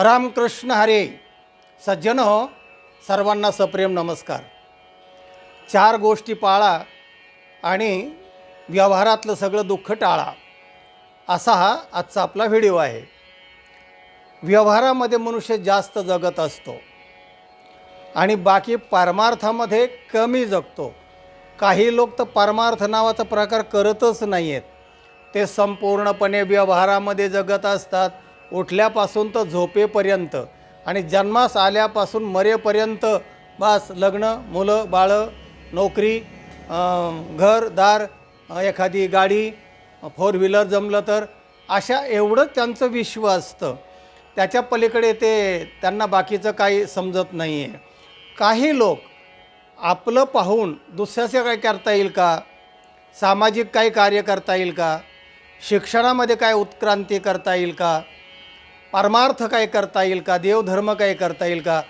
रामकृष्ण हरे. सज्जन हो, सर्वांना सप्रेम नमस्कार. 4 गोष्टी पाळा आणि व्यवहारातलं सगळं दुःख टाळा, असा हा आजचा आपला व्हिडिओ आहे. व्यवहारामध्ये मनुष्य जास्त जगत असतो आणि बाकी परमार्थामध्ये कमी जगतो. काही लोक तर परमार्थ नावाचा प्रकार करतच नाही आहेत. ते संपूर्णपणे व्यवहारामध्ये जगत असतात, उठल्यापासून तर झोपेपर्यंत आणि जन्मास आल्यापासून मरेपर्यंत. बस लग्न, मुलं बाळं, नोकरी, घरदार, एखादी गाडी, 4 व्हीलर जमलं तर, अशा एवढं त्यांचं विश्व असतं. त्याच्या पलीकडे त्यांना बाकीचं काही समजत नाही आहे. काही लोक आपलं पाहून दुसऱ्याचं काय करता येईल का, सामाजिक काही कार्य करता येईल का, शिक्षणामध्ये काय उत्क्रांती करता येईल का, परमार्थ काय करता येईल का, देवधर्म काय करता येईल का,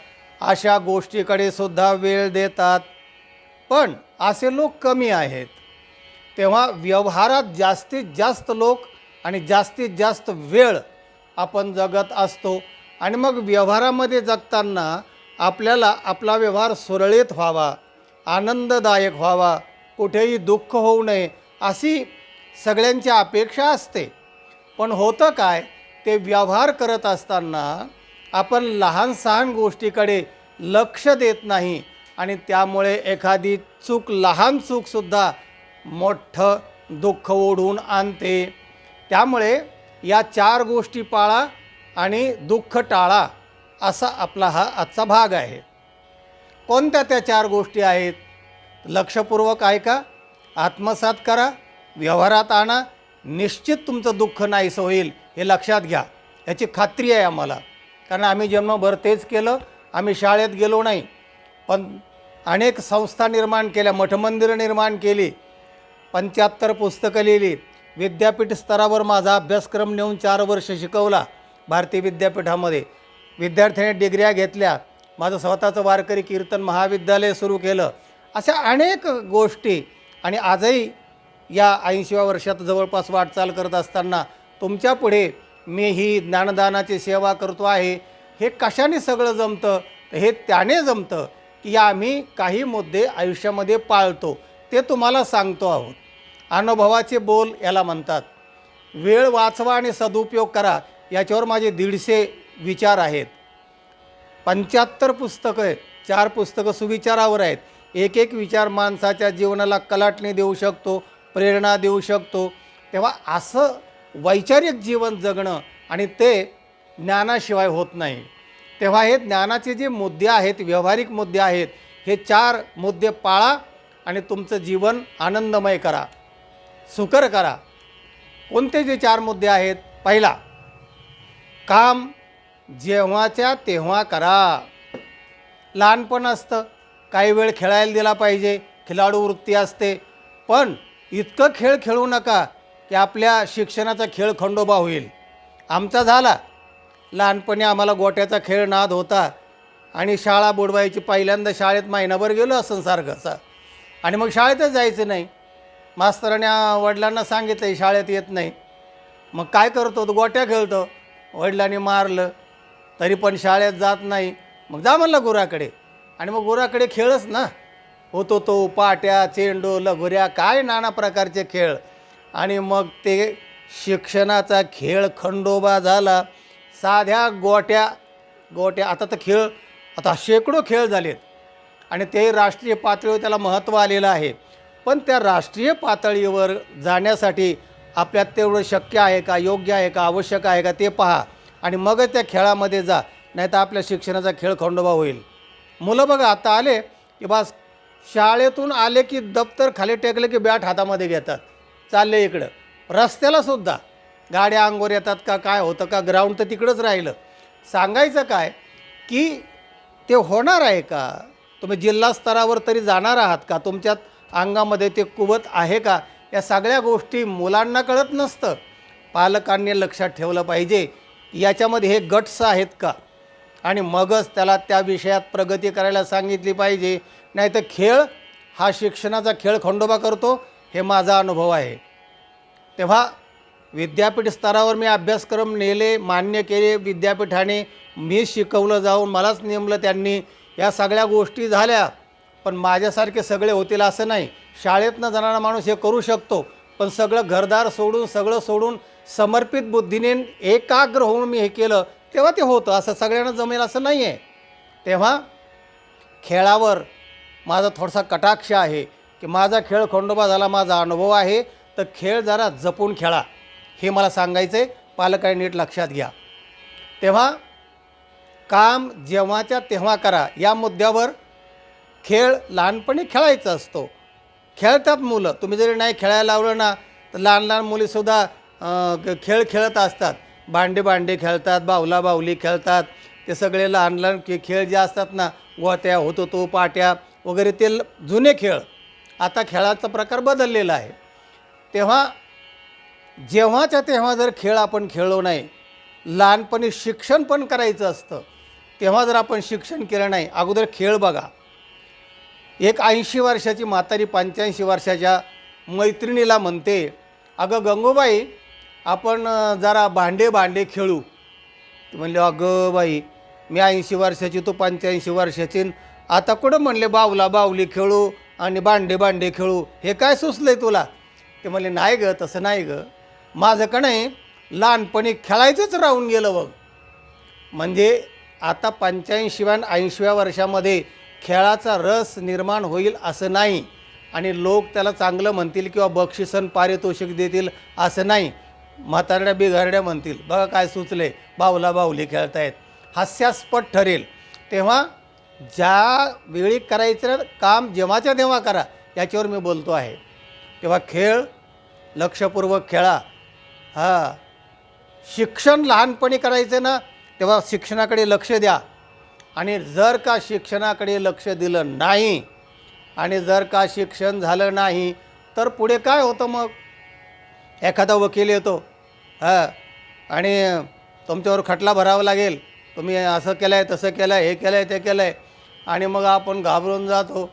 अशा गोष्टीकडे सुद्धा वेळ देतात. पण असे लोक कमी आहेत. तेव्हा व्यवहारात जास्तीत जास्त लोक आणि जास्तीत जास्त वेळ आपण जगत असतो. आणि मग व्यवहारामध्ये जगताना आपल्याला आपला व्यवहार सुरळीत व्हावा, आनंददायक व्हावा, कुठेही दुःख होऊ नये, अशी सगळ्यांची अपेक्षा असते. पण होतं काय, ते व्यवहार करत असताना आपण लहान सहान गोष्टीकडे लक्ष देत नाही आणि त्यामुळे एखादी लहान चूकसुद्धा मोठं दुःख ओढून आणते. त्यामुळे या 4 गोष्टी पाळा आणि दुःख टाळा, असा आपला हा आजचा भाग आहे. कोणत्या त्या 4 गोष्टी आहेत? लक्षपूर्वक ऐका, आत्मसात करा, व्यवहारात आणा. निश्चित तुमचं दुःख नाहीसं होईल, हे लक्षात घ्या. याची खात्री आहे आम्हाला, कारण आम्ही जन्मभर तेच केलं. आम्ही शाळेत गेलो नाही, पण अनेक संस्था निर्माण केल्या, मठमंदिरं निर्माण केली, 75 पुस्तकं लिहिली. विद्यापीठ स्तरावर माझा अभ्यासक्रम नेऊन 4 वर्ष शिकवला भारतीय विद्यापीठामध्ये. विद्यार्थ्यांनी डिग्र्या घेतल्या. माझं स्वतःचं वारकरी कीर्तन महाविद्यालय सुरू केलं. अशा अनेक गोष्टी. आणि आजही या 80व्या वर्षात जवळपास वाटचाल करत असताना तुमच्यापुढे मी ही ज्ञानदानाची सेवा करतो आहे. हे कशाने सगळं जमतं? तर हे त्याने जमतं की आम्ही काही मुद्दे आयुष्यामध्ये पाळतो, ते तुम्हाला सांगतो आहोत. अनुभवाचे बोल याला म्हणतात. वेळ वाचवा आणि सदुपयोग करा, याच्यावर माझे 150 विचार आहेत. 75 पुस्तकं आहेत, 4 पुस्तकं सुविचारावर आहेत. एक विचार माणसाच्या जीवनाला कलाटणी देऊ शकतो, प्रेरणा देऊ शकतो. तेव्हा असं वैचारिक जीवन जगणं, आणि ते ज्ञानाशिवाय होत नाही. तेव्हा हे ज्ञानाचे जे मुद्दे आहेत, व्यावहारिक मुद्दे आहेत, हे 4 मुद्दे पाळा आणि तुमचं जीवन आनंदमय करा, सुकर करा. कोणते जे 4 मुद्दे आहेत? पहिला, काम जेव्हाच्या तेव्हा करा. लहानपण असतं, काही वेळ खेळायला दिला पाहिजे, खिलाडू वृत्ती असते. पण इतकं खेळ खेळू नका की आपल्या शिक्षणाचा खेळ खंडोबा होईल. आमचा झाला. लहानपणी आम्हाला गोट्याचा खेळ नाद होता आणि शाळा बुडवायची. पहिल्यांदा शाळेत महिनाभर गेलो असं सारखं, आणि मग शाळेतच जायचं नाही. मास्तराने वडिलांना सांगितलं शाळेत येत नाही. मग काय करतो, तो गोट्या खेळतो. वडिलांनी मारलं तरी पण शाळेत जात नाही. मग जा म्हणलं गुराकडे, आणि मग गुराकडे खेळच ना होतो. तो पाट्या, चेंडू, लगोऱ्या, काय नाना प्रकारचे खेळ. आणि मग ते शिक्षणाचा खेळ खंडोबा झाला. साध्या गोट्या आता तर खेळ, आता शेकडो खेळ झालेत आणि ते राष्ट्रीय पातळीवर त्याला महत्त्व आलेलं आहे. पण त्या राष्ट्रीय पातळीवर जाण्यासाठी आपल्यात तेवढं शक्य आहे का, योग्य आहे का, आवश्यक आहे का, ते पहा आणि मगच त्या खेळामध्ये जा. नाही तर आपल्या शिक्षणाचा खेळ खंडोबा होईल. मुलं बघा, आता आले की बस शाळेतून आले की दप्तर खाली टेकले की बॅट हातामध्ये घेतात, चालले इकडं. रस्त्यालासुद्धा गाड्या अंगवर येतात का, काय होतं का, ग्राउंड तर तिकडंच राहिलं. सांगायचं काय की ते होणार आहे का? तुम्ही जिल्हा स्तरावर तरी जाणार आहात का? तुमच्यात अंगामध्ये ते कुवत आहे का? या सगळ्या गोष्टी मुलांना कळत नसतं. पालकांनी लक्षात ठेवलं पाहिजे याच्यामध्ये हे गट्स आहेत का, आणि मगच त्याला त्या विषयात प्रगती करायला सांगितली पाहिजे. नाही तर खेळ हा शिक्षणाचा खेळ खंडोबा करतो, हे माझा अनुभव आहे. तेव्हा विद्यापीठ स्तरावर मी अभ्यासक्रम नेले, मान्य केले विद्यापीठाने, मी शिकवलं जाऊन, मलाच नेमलं त्यांनी, या सगळ्या गोष्टी झाल्या. पण माझ्यासारखे सगळे होतील असं नाही. शाळेतनं जाणारा माणूस हे करू शकतो, पण सगळं घरदार सोडून, सगळं सोडून समर्पित बुद्धीने एकाग्र होऊन मी हे केलं तेव्हा ते होतं. असं सगळ्यांना जमेल असं नाही आहे. तेव्हा खेळावर माझा थोडासा कटाक्ष आहे की माझा खेळ खंडोबा झाला, माझा अनुभव आहे, तर खेळ जरा जपून खेळा, हे मला सांगायचं आहे. पालकांनी नीट लक्षात घ्या. तेव्हा काम जेव्हाच्या तेव्हा करा. या मुद्द्यावर खेळ लहानपणी खेळायचा असतो. खेळतात मुलं. तुम्ही जरी नाही खेळायला लावलं ना, तर लहान लहान मुलीसुद्धा खेळ खेळत असतात. भांडे खेळतात, बाहुला बाहुली खेळतात. ते सगळे लहान लहान खेळ जे असतात ना, गोट्या, होतो पाट्या वगैरे, ते जुने खेळ. आता खेळाचा प्रकार बदललेला आहे. तेव्हा जेव्हाच्या तेव्हा जर खेळ आपण खेळलो नाही, लहानपणी शिक्षण पण करायचं असतं, तेव्हा जर आपण शिक्षण केलं नाही, अगोदर खेळ बघा. एक 80 वर्षाची म्हातारी 85 वर्षाच्या मैत्रिणीला म्हणते, अगं गंगूबाई, आपण जरा भांडे खेळू. ती म्हणले, अगं बाई, मी 80 वर्षाची, तू 85 वर्षाची, आता कुठं म्हणले बाहुला बाहुली खेळू आणि भांडे खेळू, हे काय सुचलं आहे तुला? ते म्हणले, नाही गं, तसं नाही गं, माझं का नाही लहानपणी खेळायचंच राहून गेलं बघ. म्हणजे आता 85व्या 80व्या वर्षामध्ये खेळाचा रस निर्माण होईल असं नाही, आणि लोक त्याला चांगलं म्हणतील किंवा बक्षिसन पारितोषिक देतील असं नाही. म्हातारड्या बिघारड्या म्हणतील, बघा काय सुचले, बाहुला बाहुली खेळतायत, हास्यास्पद ठरेल. तेव्हा ज्या वेळी करायचं काम जेव्हाच्या तेव्हा करा, याच्यावर मी बोलतो आहे. तेव्हा खेळ लक्षपूर्वक खेळा. शिक्षण लहानपणी करायचं ना, तेव्हा शिक्षणाकडे लक्ष द्या. आणि जर का शिक्षणाकडे लक्ष दिलं नाही, आणि जर का शिक्षण झालं नाही, तर पुढे काय होतं मग? एखादा वकील येतो, आणि तुमच्यावर खटला भरावा लागेल, तुम्ही असं केलं आहे, तसं केलं आहे, हे केलं आहे, ते केलं आहे, आणि मग आपण घाबरून जातो.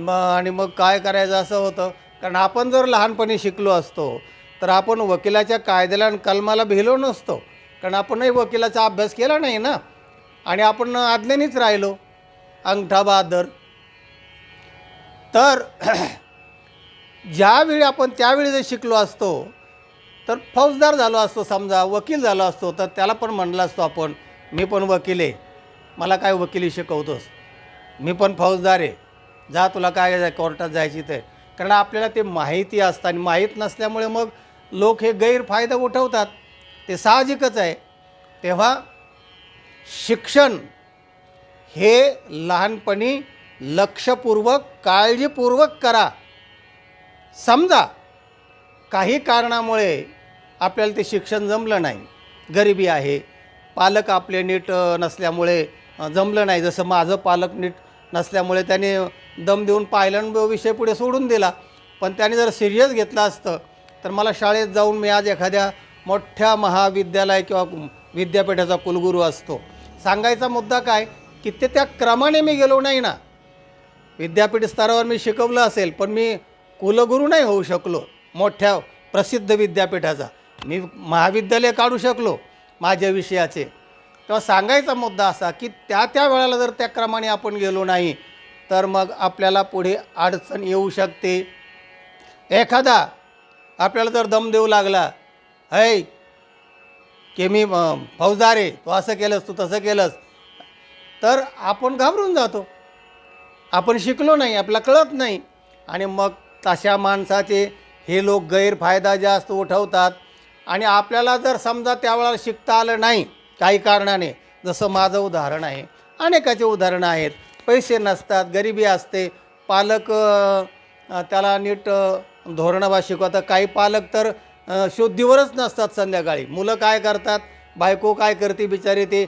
आणि मग काय करायचं असं होतं. कारण आपण जर लहानपणी शिकलो असतो, तर आपण वकिलाच्या कायद्याला आणि कलमाला भिलो नसतो. कारण आपणही वकिलाचा अभ्यास केला नाही ना, आणि आपण आज्ञेनेच राहिलो, अंगठा बहादर. तर ज्यावेळी आपण त्यावेळी जर शिकलो असतो, तर फौजदार झालो असतो, समजा वकील झालो असतो, तर त्याला पण म्हणलं असतो आपण, मी पण वकील आहे, मला काय वकिली शिकवतोस, मी पण फौजदार आहे, जा तुला काय कोर्टात जायची ते. कारण आपल्याला ते माहिती असतं, आणि माहीत नसल्यामुळे मग लोक हे गैरफायदा उठवतात, ते साहजिकच आहे. तेव्हा शिक्षण हे लहानपणी लक्षपूर्वक काळजीपूर्वक करा. समजा काही कारणामुळे आपल्याला ते शिक्षण जमलं नाही, गरिबी आहे, पालक आपले नीट नसल्यामुळे जमलं नाही, जसं माझं पालक नीट नसल्यामुळे त्याने दम देऊन पाहिलं आणि विषय पुढे सोडून दिला. पण त्याने जर सिरियस घेतलं असतं, तर मला शाळेत जाऊन मी आज एखाद्या मोठ्या महाविद्यालय किंवा विद्यापीठाचा कुलगुरू असतो. सांगायचा मुद्दा काय की त्या क्रमाने मी गेलो नाही ना. विद्यापीठ स्तरावर मी शिकवलं असेल, पण मी कुलगुरू नाही होऊ शकलो मोठ्या प्रसिद्ध विद्यापीठाचा. मी महाविद्यालय काढू शकलो माझ्या विषयाचे. तेव्हा सांगायचा मुद्दा असा की त्या वेळेला जर त्या क्रमाने आपण गेलो नाही, तर मग आपल्याला पुढे अडचण येऊ शकते. एखादा आपल्याला जर दम देऊ लागला, है की मी फौजदार आहे, तू असं केलंस, तू तसं केलंस, तर आपण घाबरून जातो. आपण शिकलो नाही, आपल्याला कळत नाही, आणि मग तशा माणसाचे हे लोक गैरफायदा जास्त उठवतात. आणि आपल्याला जर समजा त्यावेळेला शिकता आलं नाही काही कारणाने, जसं माझं उदाहरण आहे, अनेकाचे उदाहरणं आहेत, पैसे नसतात, गरिबी असते, पालक त्याला नीट धोरणा शिकवतात. काही पालक तर शुद्धीवरच नसतात. संध्याकाळी मुलं काय करतात, बायको काय करते बिचारी, ते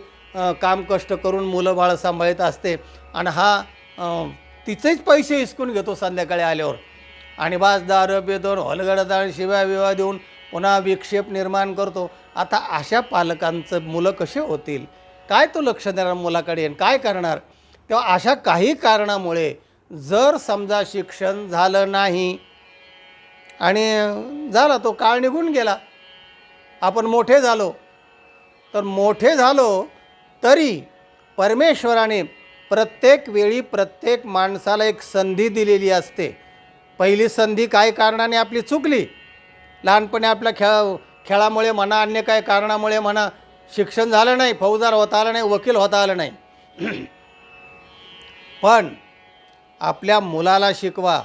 काम कष्ट करून मुलं बाळं सांभाळत असते, आणि हा तिचेच पैसे हिसकून घेतो संध्याकाळी आल्यावर, आणि बास दारू बेदोन हलगडदार शिव्या विवा देऊन पुन्हा विक्षेप निर्माण करतो. आता अशा पालकांचं मुलं कसे होतील? काय तो लक्ष देणार मुलाकडे, आणि काय करणार? तेव्हा अशा काही कारणामुळे जर समजा शिक्षण झालं नाही, आणि झाला तो काळ निघून गेला, आपण मोठे झालो, तर मोठे झालो तरी परमेश्वराने प्रत्येक वेळी प्रत्येक माणसाला एक संधी दिलेली असते. पहिली संधी काही कारणाने आपली चुकली, लहानपणी आपल्या खेळामुळे म्हणा, अन्य काही कारणामुळे म्हणा, शिक्षण झालं नाही, फौजदार होता आलं नाही, वकील होता आलं नाही. पण आपल्या मुलाला शिकवा,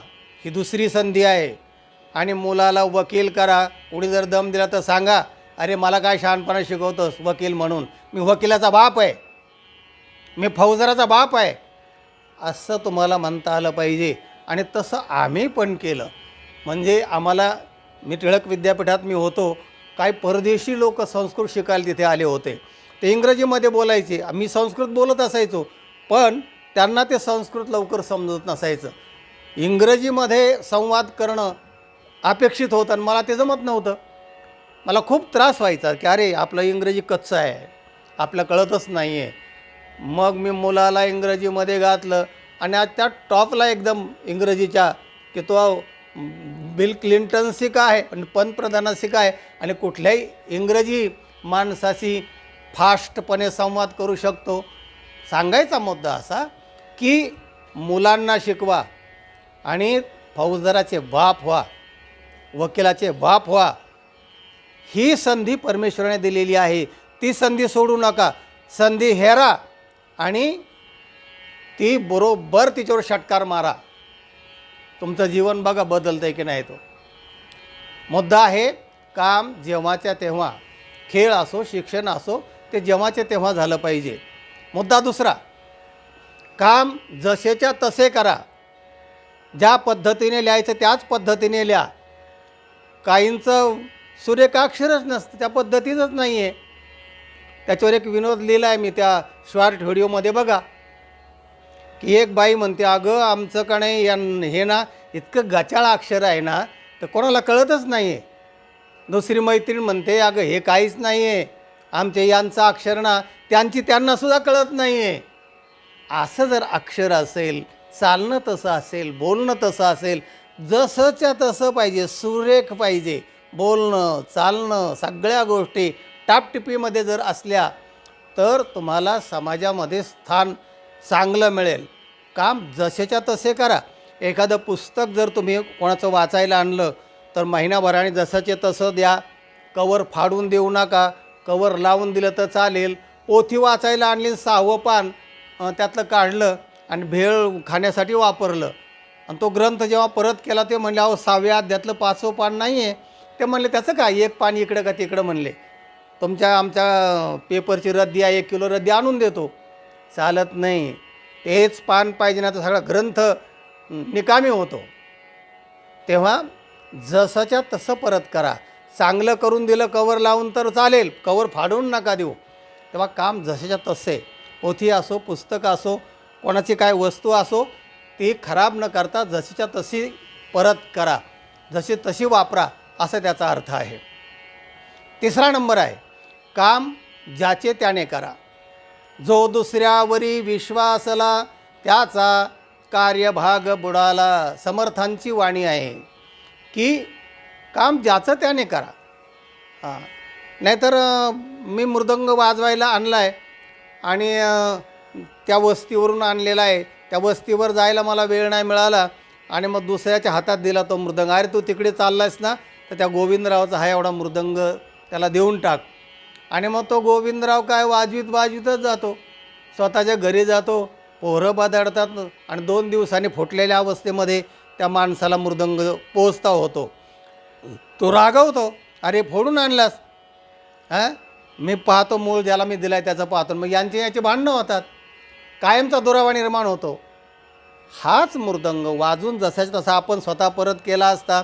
ही दुसरी संधी आहे. आणि मुलाला वकील करा. कुणी जर दम दिला तर सांगा, अरे मला काय शहाणपणा शिकवतोस वकील म्हणून, मी वकिलाचा बाप आहे, मी फौजदाराचा बाप आहे, असं तुम्हाला म्हणता आलं पाहिजे. आणि तसं आम्ही पण केलं. म्हणजे आम्हाला, मी टिळक विद्यापीठात मी होतो, काही परदेशी लोक संस्कृत शिकायला तिथे आले होते. ते इंग्रजीमध्ये बोलायचे, मी संस्कृत बोलत असायचो, पण त्यांना ते संस्कृत लवकर समजत नसायचं. इंग्रजीमध्ये संवाद करणं अपेक्षित होतं आणि मला ते जमत नव्हतं. मला खूप त्रास व्हायचा की अरे आपलं इंग्रजी कच्चं आहे, आपलं कळतच नाही आहे. मग मी मुलाला इंग्रजीमध्ये घातलं आणि आज त्या टॉपला एकदम इंग्रजीच्या, की तो बिल क्लिंटनशी काय आणि पंतप्रधानाशी काय आणि कुठल्याही इंग्रजी माणसाशी फास्टपणे संवाद करू शकतो. सांगायचा मुद्दा असा की मुलांना शिकवा आणि फौजदाराचे बाप व्हा, वकिलाचे बाप व्हा. ही संधी परमेश्वराने दिलेली आहे, ती संधी सोडू नका. संधी हेरा आणि ती बरोबर तिच्यावर षटकार मारा. तुमचं जीवन बघा बदलतं आहे की नाही. तो मुद्दा आहे, काम जेव्हाच्या तेव्हा, खेळ असो शिक्षण असो, ते जेव्हाच्या तेव्हा झालं पाहिजे. मुद्दा दुसरा, काम जसेच्या तसे करा. ज्या पद्धतीने लिहायचं त्याच पद्धतीने लिहा. काहींचं सुरेखाक्षरच नसतं, त्या पद्धतीचंच नाही आहे. त्याच्यावर एक विनोद लिहिला आहे मी त्या शॉर्ट व्हिडिओमध्ये बघा, की एक बाई म्हणते, अगं आमचं का नाही हे ना इतकं गचाळ अक्षर आहे ना, तर कोणाला कळतच नाही आहे. दुसरी मैत्रीण म्हणते, अगं हे काहीच नाही आहे, आमचे यांचं अक्षर ना त्यांची त्यांनासुद्धा कळत नाही आहे. असं जर अक्षर असेल, चालणं तसं असेल, बोलणं तसं असेल, जसंच्या तसं पाहिजे, सुरेख पाहिजे, बोलणं चालणं सगळ्या गोष्टी टापटिपीमध्ये जर असल्या तर तुम्हाला समाजामध्ये स्थान चांगलं मिळेल. काम जसेच्या तसे करा. एखादं पुस्तक जर तुम्ही कोणाचं वाचायला आणलं तर महिनाभराने जसंचे तसं द्या. कवर फाडून देऊ नका, कवर लावून दिलं तर चालेल. पोथी वाचायला आणली, 6वं पान त्यातलं काढलं आणि भेळ खाण्यासाठी वापरलं आणि तो ग्रंथ जेव्हा परत केला ते म्हणले, अहो 6व्या अध्यायातलं 5वं पान नाही आहे. ते म्हणले, त्याचं काय, एक पान इकडं का तिकडं म्हणले, आमच्या पेपरची रद्दी आहे, 1 किलो रद्दी आणून देतो. चालत नाही, तेच पान पाहिजे ना, तर सगळा ग्रंथ निकामी होतो. तेव्हा जसंच्या तसं परत करा. चांगलं करून दिलं कवर लावून तर चालेल, कवर फाडून नका देऊ. तेव्हा काम जसेच्या तसे, पोथी असो पुस्तक असो कोणाची काय वस्तू असो, ती खराब न करता जशीच्या तशी परत करा, जशी तशी वापरा, असं त्याचा अर्थ आहे. तिसरा नंबर आहे, काम ज्याचे त्याने करा. जो दुसऱ्यावरी विश्वासला त्याचा कार्यभाग बुडाला. समर्थांची वाणी आहे की काम ज्याचं त्याने करा. नाहीतर मी मृदंग वाजवायला आणला आहे आणि त्या वस्तीवरून आणलेला आहे, त्या वस्तीवर जायला मला वेळ नाही मिळाला आणि मग दुसऱ्याच्या हातात दिला तो मृदंग. अरे तू तिकडे चाललायस ना, तर त्या गोविंदरावचा हा एवढा मृदंग त्याला देऊन टाक. आणि मग तो गोविंदराव काय वाजवीतच जातो, स्वतःच्या घरी जातो, पोहरं बदाडतात आणि 2 दिवसांनी फुटलेल्या अवस्थेमध्ये त्या माणसाला मृदंग पोचता होतो. तो रागवतो, अरे फोडून आणलास. मी पाहतो मूळ ज्याला मी दिला आहे त्याचं पाहतो. मग याची भांडणं होतात, कायमचा दुरावा निर्माण होतो. हाच मृदंग वाजून जसाच तसा आपण स्वतः परत केला असता.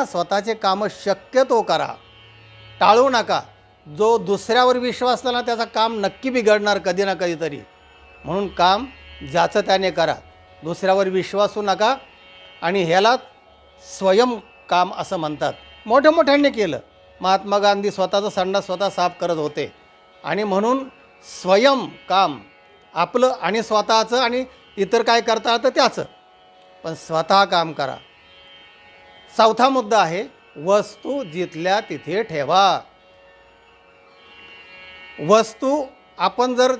स्वतःचे कामं शक्यतो करा, टाळू नका. जो दुसऱ्यावर विश्वास असला त्याचं काम नक्की बिघडणार कधी ना कधीतरी. म्हणून काम ज्याचं त्याने करा, दुसऱ्यावर विश्वासू नका. आणि ह्याला स्वयं काम असं म्हणतात. मोठ्याने केलं. महात्मा गांधी स्वतःचं संडास स्वतः साफ करत होते. आणि म्हणून स्वयं काम आपलं आणि स्वतःचं आणि इतर काय करता आलं तर त्याचं, पण स्वतः काम करा. चौथा मुद्दा आहे, वस्तू जिथल्या तिथे ठेवा. वस्तू आपण जर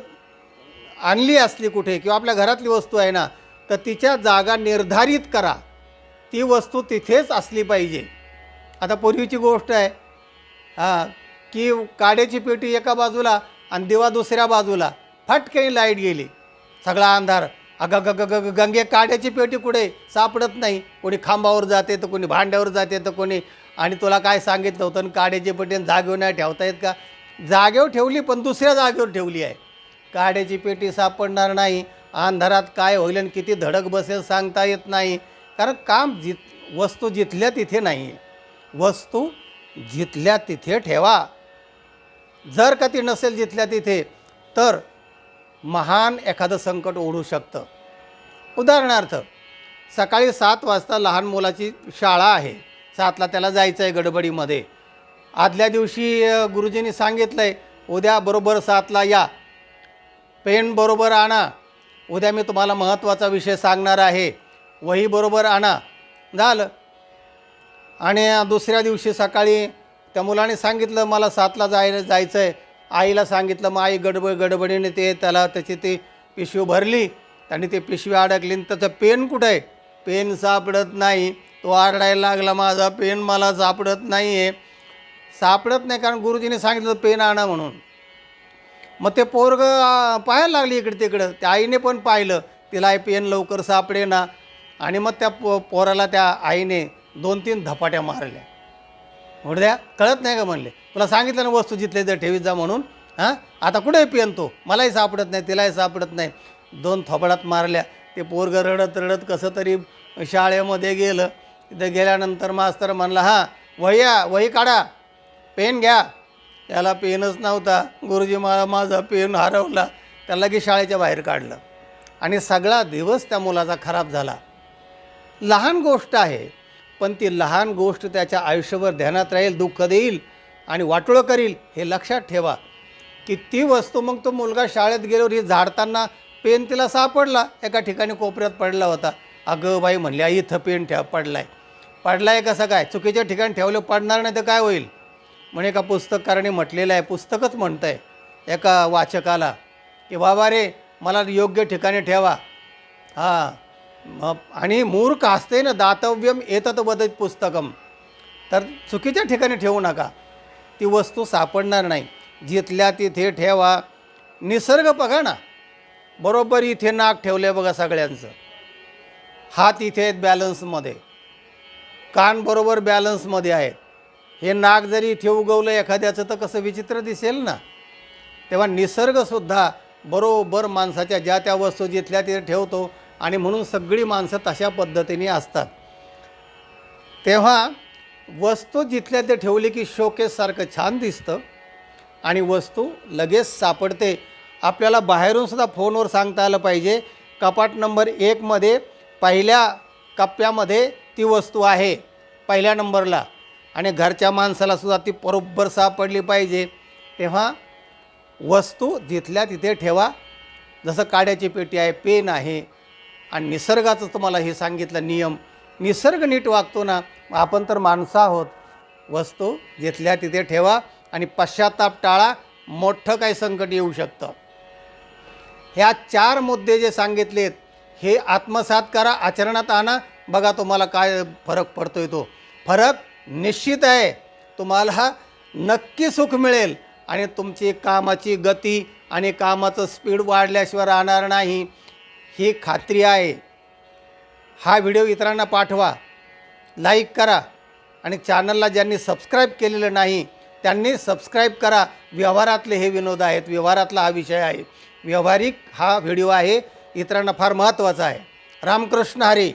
आणली असली कुठे किंवा आपल्या घरातली वस्तू आहे ना, तर तिच्या जागा निर्धारित करा. ती वस्तू तिथेच असली पाहिजे. आता पूर्वीची गोष्ट आहे की काड्याची पेटी एका बाजूला आणि दिवा दुसऱ्या बाजूला, फटकन लाईट गेली, सगळा अंधार. गंगे काड्याची पेटी कुठे सापडत नाही. कोणी खांबावर जाते तर कोणी भांड्यावर जाते तर कोणी. आणि तुला काय सांगितलं होतं, आणि काड्याची पेटी जागेवर नाही ठेवता येत का? जागेवर ठेवली पण दुसऱ्या जागेवर ठेवली आहे. काड्याची पेटी सापडणार नाही. अंधारात काय होईल आणि किती धडक बसेल सांगता येत नाही. कारण वस्तू जिथल्या तिथे नाही आहे. वस्तू जिथल्या तिथे ठेवा. जर का ती नसेल जिथल्या तिथे तर महान एखादं संकट ओढू शकतं. उदाहरणार्थ, सकाळी 7 वाजता लहान मुलाची शाळा आहे, 7ला त्याला जायचं आहे गडबडीमध्ये. आदल्या दिवशी गुरुजींनी सांगितलं आहे, उद्या बरोबर 7ला या, पेन बरोबर आणा, उद्या मी तुम्हाला महत्त्वाचा विषय सांगणार आहे, वही बरोबर आणा. झालं. आणि दुसऱ्या दिवशी सकाळी त्या मुलाने सांगितलं मला 7ला जायचं आहे. आईला सांगितलं, मग आई गडबडीने त्याची ती पिशवी भरली. त्यांनी ती पिशवी अडकली आणि त्याचं पेन कुठं आहे, पेन सापडत नाही. तो आरडायला लागला, माझा पेन मला सापडत नाही आहे. सापडत नाही कारण गुरुजीने सांगितलं पेन आणा म्हणून. मग ते पोरगं पाहायला लागली इकडे तिकडं. त्या आईने पण पाहिलं, तिला पेन लवकर सापडे ना. आणि मग त्या पोराला त्या आईने 2-3 धपाट्या मारल्या. मुडद्या, कळत नाही का म्हणले, तुला सांगितलं ना वस्तू जिथले जर ठेवीत जा म्हणून. आता कुठे पेन तो, मलाही सापडत नाही, तिलाही सापडत नाही. 2 थोपडात मारल्या. ते पोरगं रडत रडत कसं तरी शाळेमध्ये गेलं. तिथं गेल्यानंतर मास्तर म्हणला, वही काढा, पेन घ्या. त्याला पेनच नव्हता. गुरुजी माझा पेन हरवला. त्याला की शाळेच्या बाहेर काढलं. आणि सगळा दिवस त्या मुलाचा खराब झाला. लहान गोष्ट आहे, पण ती लहान गोष्ट त्याच्या आयुष्यभर ध्यानात राहील, दुःख देईल आणि वाटोळं करील. हे लक्षात ठेवा की ती वस्तू, मग तो मुलगा शाळेत गेल्यावर ही झाडताना पेन तिला सापडला, एका ठिकाणी कोपऱ्यात पडला होता. अगं बाई म्हणली, आई इथं पेन पडलाय कसं काय, चुकीच्या ठिकाणी ठेवलं, पडणार नाही तर काय होईल. म्हणे एका पुस्तककाराने म्हटलेलं आहे, पुस्तकच म्हणतं आहे एका वाचकाला की बाबा रे, मला योग्य ठिकाणी ठेवा. आणि मूर्ख असते ना दातव्यम एतत वदत पुस्तकम. तर चुकीच्या ठिकाणी ठेवू नका, ती वस्तू सापडणार नाही. जिथल्या तिथे ठेवा. निसर्ग बघा ना, बरोबर इथे नाक ठेवले बघा सगळ्यांचं. हात इथे आहेत बॅलन्समध्ये, कान बरोबर बॅलन्समध्ये आहेत. हे नाक जरी इथे उगवलं एखाद्याचं तर कसं विचित्र दिसेल ना. तेव्हा निसर्गसुद्धा बरोबर माणसाच्या ज्या त्या वस्तू जिथल्या तिथे ठेवतो. आणि म्हणून सगळी माणसं तशा पद्धतीने असतात. तेव्हा वस्तू जिथल्या ते ठेवली की शोकेससारखं छान दिसतं आणि वस्तू लगेच सापडते. आपल्याला बाहेरूनसुद्धा फोनवर सांगता आलं पाहिजे, कपाट नंबर 1मध्ये पहिल्या कप्प्यामध्ये ती वस्तू आहे, पहिल्या नंबरला. आणि घरच्या माणसालासुद्धा ती बरोबर सापडली पाहिजे. तेव्हा वस्तू जिथल्या तिथे ठेवा. जसं काड्याची पेटी आहे, पेन आहे. आणि निसर्गाचं तुम्हाला हे सांगितलं नियम. निसर्ग नीट वागतो ना, आपण तर माणसं आहोत. वस्तू जिथल्या तिथे ठेवा आणि पश्चाताप टाळा. मोठं काही संकट येऊ शकतं. ह्या 4 मुद्दे जे सांगितलेत हे आत्मसात करा, आचरणात आणा. बघा तुम्हाला काय फरक पडतोय. तो फरक निश्चित आहे. तुम्हाला नक्की सुख मिळेल आणि तुमची कामाची गती आणि कामाचं स्पीड वाढल्याशिवाय राहणार नाही, ही खात्री आहे. हा व्हिडिओ इतरांना पाठवा, लाईक करा आणि चॅनलला ज्यांनी सबस्क्राईब केलेलं नाही त्यांनी सबस्क्राईब करा. व्यवहारातले हे विनोद आहेत, व्यवहारातला हा विषय आहे, व्यवहारिक हा व्हिडिओ आहे, इतरांना फार महत्त्वाचा आहे. रामकृष्ण हरी.